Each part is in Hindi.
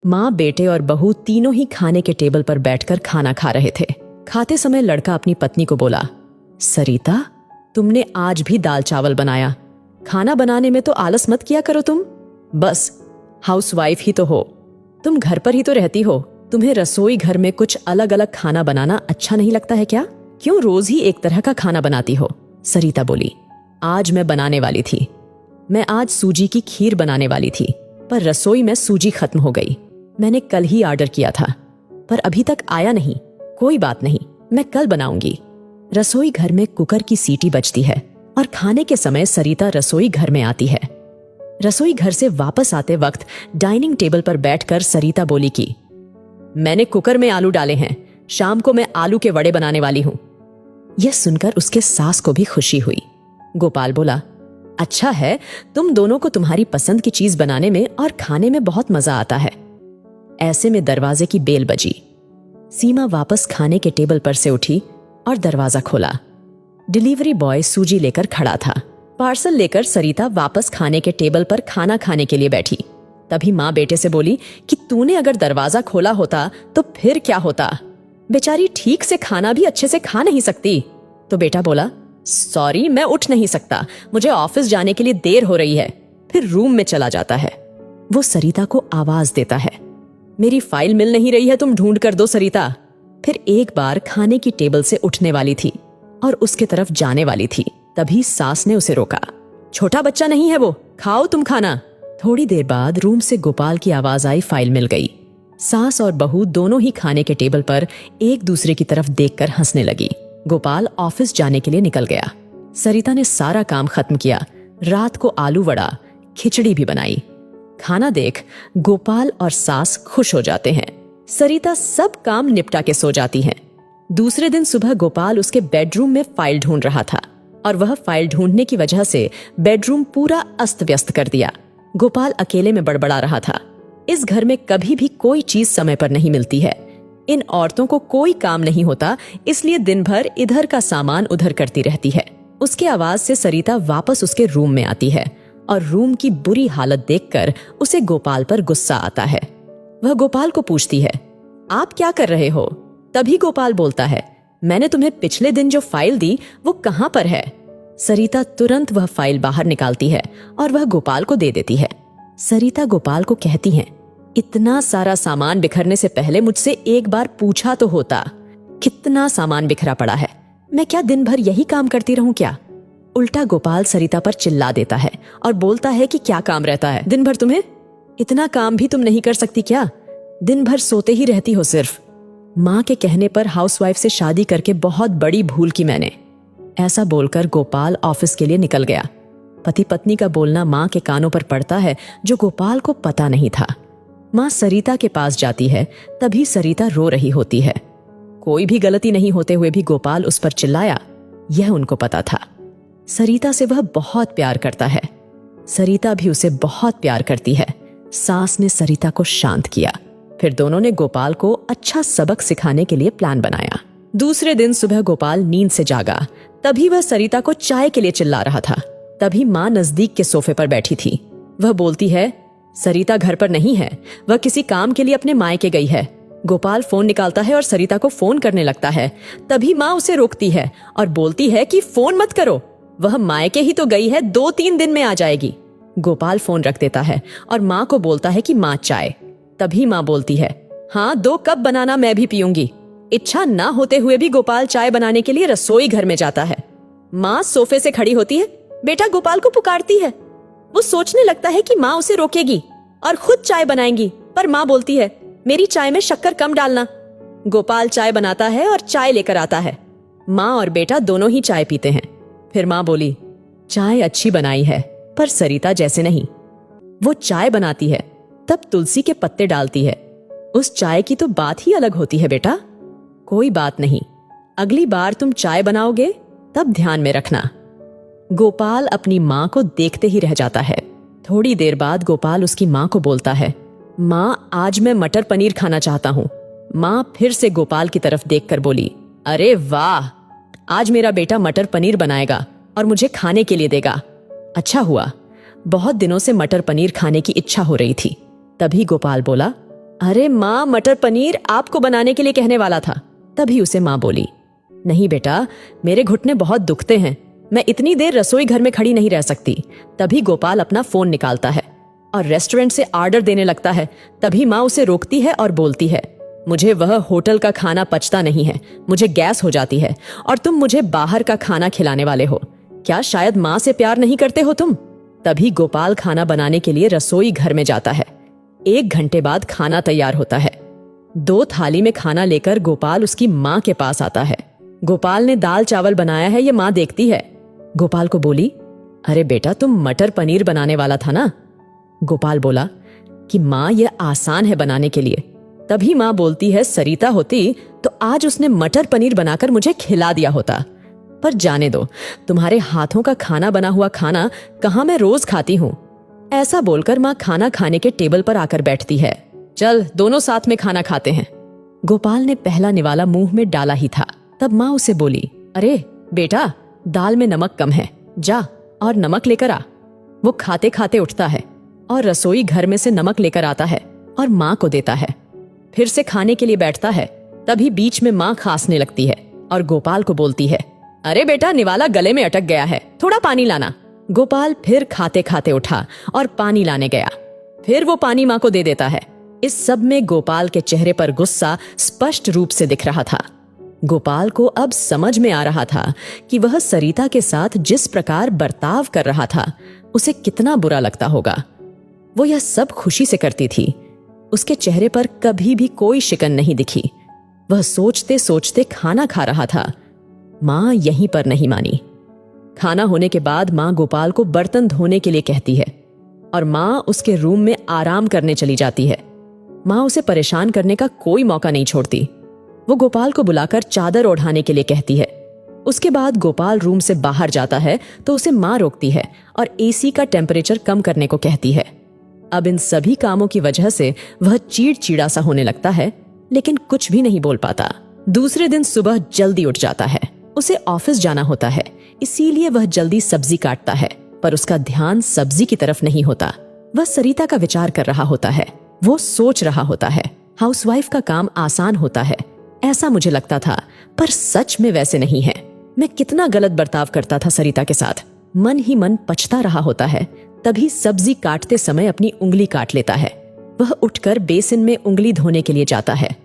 माँ, बेटे और बहू तीनों ही खाने के टेबल पर बैठकर खाना खा रहे थे। खाते समय लड़का अपनी पत्नी को बोला, सरिता, तुमने आज भी दाल चावल बनाया। खाना बनाने में तो आलस मत किया करो तुम। बस हाउसवाइफ ही तो हो, तुम घर पर ही तो रहती हो। तुम्हें रसोई घर में कुछ अलग अलग खाना बनाना अच्छा नहीं लगता है क्या? क्यों रोज ही एक तरह का खाना बनाती हो? सरिता बोली, आज मैं बनाने वाली थी। मैं आज सूजी की खीर बनाने वाली थी, पर रसोई में सूजी खत्म हो गई। मैंने कल ही ऑर्डर किया था, पर अभी तक आया नहीं। कोई बात नहीं, मैं कल बनाऊंगी। रसोई घर में कुकर की सीटी बजती है और खाने के समय सरिता रसोई घर में आती है। रसोई घर से वापस आते वक्त डाइनिंग टेबल पर बैठकर सरिता बोली कि मैंने कुकर में आलू डाले हैं, शाम को मैं आलू के वड़े बनाने वाली हूं। यह सुनकर उसके सास को भी खुशी हुई। गोपाल बोला, अच्छा है, तुम दोनों को तुम्हारी पसंद की चीज बनाने में और खाने में बहुत मजा आता है। ऐसे में दरवाजे की बेल बजी। सीमा वापस खाने के टेबल पर से उठी और दरवाजा खोला। डिलीवरी बॉय सूजी लेकर खड़ा था। पार्सल लेकर सरिता वापस खाने के टेबल पर खाना खाने के लिए बैठी। तभी माँ बेटे से बोली कि तूने अगर दरवाजा खोला होता तो फिर क्या होता? बेचारी ठीक से खाना भी अच्छे से खा नहीं सकती। तो बेटा बोला, सॉरी, मैं उठ नहीं सकता, मुझे ऑफिस जाने के लिए देर हो रही है। फिर रूम में चला जाता है। वो सरिता को आवाज देता है, मेरी फाइल मिल नहीं रही है, तुम ढूंढ कर दो सरिता। फिर एक बार खाने की टेबल से उठने वाली थी और उसके तरफ जाने वाली थी। तभी सास ने उसे रोका। छोटा बच्चा नहीं है वो, खाओ तुम खाना। थोड़ी देर बाद रूम से गोपाल की आवाज आई, फाइल मिल गई। सास और बहू दोनों ही खाने के टेबल पर एक दूसरे की तरफ देखकर हंसने लगी। गोपाल ऑफिस जाने के लिए निकल गया। सरिता ने सारा काम खत्म किया। रात को आलू वड़ा, खिचड़ी भी बनाई। खाना देख गोपाल और सास खुश हो जाते हैं। सरिता सब काम निपटा के सो जाती है। दूसरे दिन सुबह गोपाल उसके बेडरूम में फाइल ढूंढ रहा था और वह फाइल ढूंढने की वजह से बेडरूम पूरा अस्त व्यस्त कर दिया। गोपाल अकेले में बड़बड़ा रहा था। इस घर में कभी भी कोई चीज समय पर नहीं मिलती है। इन औरतों को कोई काम नहीं होता, इसलिए दिन भर इधर का सामान उधर करती रहती है। उसके आवाज से सरिता वापस उसके रूम में आती है और रूम की बुरी हालत देखकर उसे गोपाल पर गुस्सा आता है। वह गोपाल को पूछती है, आप क्या कर रहे हो? तभी गोपाल बोलता है, मैंने तुम्हें पिछले दिन जो फाइल दी वो कहां पर है? सरिता तुरंत वह फाइल बाहर निकालती है और वह गोपाल को दे देती है। सरिता गोपाल को कहती है, इतना सारा सामान बिखरने से पहले मुझसे एक बार पूछा तो होता। कितना सामान बिखरा पड़ा है, मैं क्या दिन भर यही काम करती रहूं क्या? उल्टा गोपाल सरिता पर चिल्ला देता है और बोलता है कि क्या काम रहता है दिन भर तुम्हें? इतना काम भी तुम नहीं कर सकती क्या? दिन भर सोते ही रहती हो सिर्फ। माँ के कहने पर हाउसवाइफ से शादी करके बहुत बड़ी भूल की मैंने। ऐसा बोलकर गोपाल ऑफिस के लिए निकल गया। पति पत्नी का बोलना माँ के कानों पर पड़ता है, जो गोपाल को पता नहीं था। माँ सरिता के पास जाती है, तभी सरिता रो रही होती है। कोई भी गलती नहीं होते हुए भी गोपाल उस पर चिल्लाया, यह उनको पता था। सरिता से वह बहुत प्यार करता है। सरिता भी उसे बहुत प्यार करती है। सास ने सरिता को शांत किया। फिर दोनों ने गोपाल को अच्छा सबक सिखाने के लिए प्लान बनाया। दूसरे दिन सुबह गोपाल नींद से जागा। तभी वह सरिता को चाय के लिए चिल्ला रहा था। तभी माँ नजदीक के सोफे पर बैठी थी। वह बोलती है, सरिता घर पर नहीं है, वह किसी काम के लिए अपने मायके गई है। गोपाल फोन निकालता है और सरिता को फोन करने लगता है। तभी माँ उसे रोकती है और बोलती है कि फोन मत करो, वह मायके ही तो गई है, 2-3 दिन में आ जाएगी। गोपाल फोन रख देता है और माँ को बोलता है कि माँ चाय। तभी माँ बोलती है, हाँ 2 कप बनाना, मैं भी पीऊंगी। इच्छा ना होते हुए भी गोपाल चाय बनाने के लिए रसोई घर में जाता है। माँ सोफे से खड़ी होती है, बेटा गोपाल को पुकारती है। वो सोचने लगता है कि माँ उसे रोकेगी और खुद चाय बनाएंगी, पर माँ बोलती है, मेरी चाय में शक्कर कम डालना। गोपाल चाय बनाता है और चाय लेकर आता है। माँ और बेटा दोनों ही चाय पीते हैं। फिर माँ बोली, चाय अच्छी बनाई है, पर सरिता जैसे नहीं। वो चाय बनाती है तब तुलसी के पत्ते डालती है। उस चाय की तो बात ही अलग होती है बेटा। कोई बात नहीं, अगली बार तुम चाय बनाओगे तब ध्यान में रखना। गोपाल अपनी माँ को देखते ही रह जाता है। थोड़ी देर बाद गोपाल उसकी माँ को बोलता है, माँ आज मैं मटर पनीर खाना चाहता हूँ। माँ फिर से गोपाल की तरफ देखकर बोली, अरे वाह, आज मेरा बेटा मटर पनीर बनाएगा और मुझे खाने के लिए देगा। अच्छा हुआ, बहुत दिनों से मटर पनीर खाने की इच्छा हो रही थी। तभी गोपाल बोला, अरे माँ, मटर पनीर आपको बनाने के लिए कहने वाला था। तभी उसे माँ बोली, नहीं बेटा, मेरे घुटने बहुत दुखते हैं, मैं इतनी देर रसोई घर में खड़ी नहीं रह सकती। तभी गोपाल अपना फोन निकालता है और रेस्टोरेंट से ऑर्डर देने लगता है। तभी माँ उसे रोकती है और बोलती है, मुझे वह होटल का खाना पचता नहीं है, मुझे गैस हो जाती है और तुम मुझे बाहर का खाना खिलाने वाले हो। क्या शायद माँ से प्यार नहीं करते हो तुम? तभी गोपाल खाना बनाने के लिए रसोई घर में जाता है। 1 घंटे बाद खाना तैयार होता है। 2 थाली में खाना लेकर गोपाल उसकी माँ के पास आता है। गोपाल ने दाल चावल बनाया है, ये माँ देखती है। गोपाल को बोली, अरे बेटा, तुम मटर पनीर बनाने वाला था ना? गोपाल बोला कि माँ, ये आसान है बनाने के लिए। तभी माँ बोलती है, सरिता होती तो आज उसने मटर पनीर बनाकर मुझे खिला दिया होता। पर जाने दो, तुम्हारे हाथों का खाना बना हुआ खाना कहाँ मैं रोज खाती हूँ। ऐसा बोलकर माँ खाना खाने के टेबल पर आकर बैठती है। चल, दोनों साथ में खाना खाते हैं। गोपाल ने पहला निवाला मुंह में डाला ही था, तब माँ उसे बोली, अरे बेटा, दाल में नमक कम है, जा और नमक लेकर आ। वो खाते खाते उठता है और रसोई घर में से नमक लेकर आता है और माँ को देता है। फिर से खाने के लिए बैठता है। तभी बीच में माँ खांसने लगती है और गोपाल को बोलती है, अरे बेटा, निवाला गले में अटक गया है, थोड़ा पानी लाना। गोपाल फिर खाते खाते उठा और पानी लाने गया। फिर वो पानी माँ को दे देता है। इस सब में गोपाल के चेहरे पर गुस्सा स्पष्ट रूप से दिख रहा था। गोपाल को अब समझ में आ रहा था कि वह सरिता के साथ जिस प्रकार बर्ताव कर रहा था, उसे कितना बुरा लगता होगा। वो यह सब खुशी से करती थी। उसके चेहरे पर कभी भी कोई शिकन नहीं दिखी। वह सोचते सोचते खाना खा रहा था। माँ यहीं पर नहीं मानी। खाना होने के बाद माँ गोपाल को बर्तन धोने के लिए कहती है और माँ उसके रूम में आराम करने चली जाती है। माँ उसे परेशान करने का कोई मौका नहीं छोड़ती। वो गोपाल को बुलाकर चादर ओढ़ाने के लिए कहती है। उसके बाद गोपाल रूम से बाहर जाता है तो उसे माँ रोकती है और एसी का टेम्परेचर कम करने को कहती है। अब इन सभी कामों की वजह से वह चिड़चिड़ा सा होने लगता है, लेकिन कुछ भी नहीं बोल पाता। दूसरे दिन सुबह जल्दी उठ जाता है। उसे ऑफिस जाना होता है, इसीलिए वह जल्दी सब्जी काटता है, पर उसका ध्यान सब्जी की तरफ नहीं होता। वह सरिता का विचार कर रहा होता है। वो सोच रहा होता है, हाउसवाइफ का काम आसान होता है, ऐसा मुझे लगता था, पर सच में वैसे नहीं है। मैं कितना गलत बर्ताव करता था सरिता के साथ। मन ही मन पछता रहा होता है। तभी सब्जी काटते समय अपनी उंगली काट लेता है। वह उठकर बेसिन में उंगली धोने के लिए जाता है।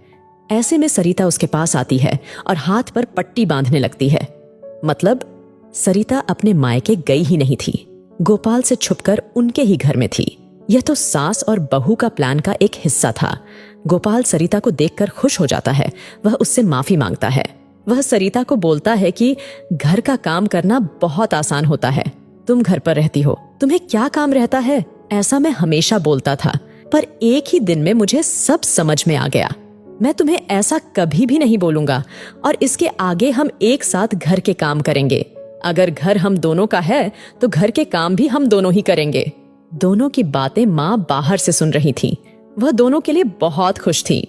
ऐसे में सरिता उसके पास आती है और हाथ पर पट्टी बांधने लगती है। मतलब सरिता अपने मायके गई ही नहीं थी, गोपाल से छुपकर उनके ही घर में थी। यह तो सास और बहू का प्लान का एक हिस्सा था। गोपाल सरिता को देखकर खुश हो जाता है। वह उससे माफी मांगता है। वह सरिता को बोलता है कि घर का काम करना बहुत आसान होता है। तुम घर पर रहती हो, तुम्हें क्या काम रहता है, ऐसा मैं हमेशा बोलता था, पर एक ही दिन में मुझे सब समझ में आ गया। मैं तुम्हें ऐसा कभी भी नहीं बोलूंगा और इसके आगे हम एक साथ घर के काम करेंगे। अगर घर हम दोनों का है तो घर के काम भी हम दोनों ही करेंगे। दोनों की बातें माँ बाहर से सुन रही थी। वह दोनों के लिए बहुत खुश थी।